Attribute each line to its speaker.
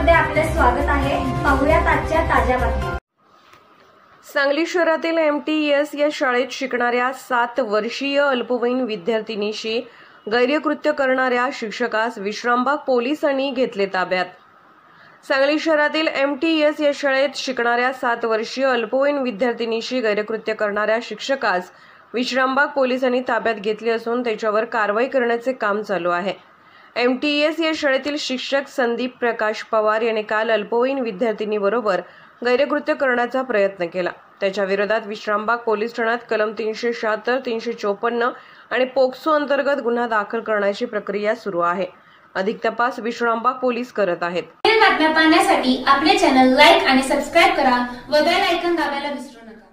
Speaker 1: मध्ये आपले स्वागत आहे। पाहूयात आजच्या ताज्या बातम्या।
Speaker 2: सांगली शहरातील MTES या शाळेत शिकणाऱ्या 7 वर्षीय अल्पवयीन विद्यार्थिनीशी गैरकृत्य करणाऱ्या शिक्षकास विश्रामबाग पोलिसांनी घेतले ताब्यात। सांगली शहरातील MTES या शाळेत शिकणाऱ्या 7 वर्षीय अल्पवयीन विद्यार्थिनीशी गैरकृत्य करणाऱ्या शिक्षकास विश्रामबाग पोलिसांनी ताब्यात घेतले असून त्याच्यावर कारवाई करण्याचे काम चालू आहे। MTES या शाळेतील शिक्षक संदीप प्रकाश पवार यांनी काल अल्पवयीन विद्यार्थिनीबरोबर गैरकृत्य करण्याचा प्रयत्न केला। त्याच्या विरोधात विश्रामबाग पोलीस ठाण्यात कलम 376, 354 आणि पोक्सो अंतर्गत गुन्हा दाखल करण्याची प्रक्रिया सुरू आहे। अधिक तपास विश्रामबाग पोलीस करत आहेत।
Speaker 1: बातम्या पाहण्यासाठी आपले चॅनल लाईक आणि सबस्क्राइब करा व बेल आयकॉन दाबायला विसरू नका।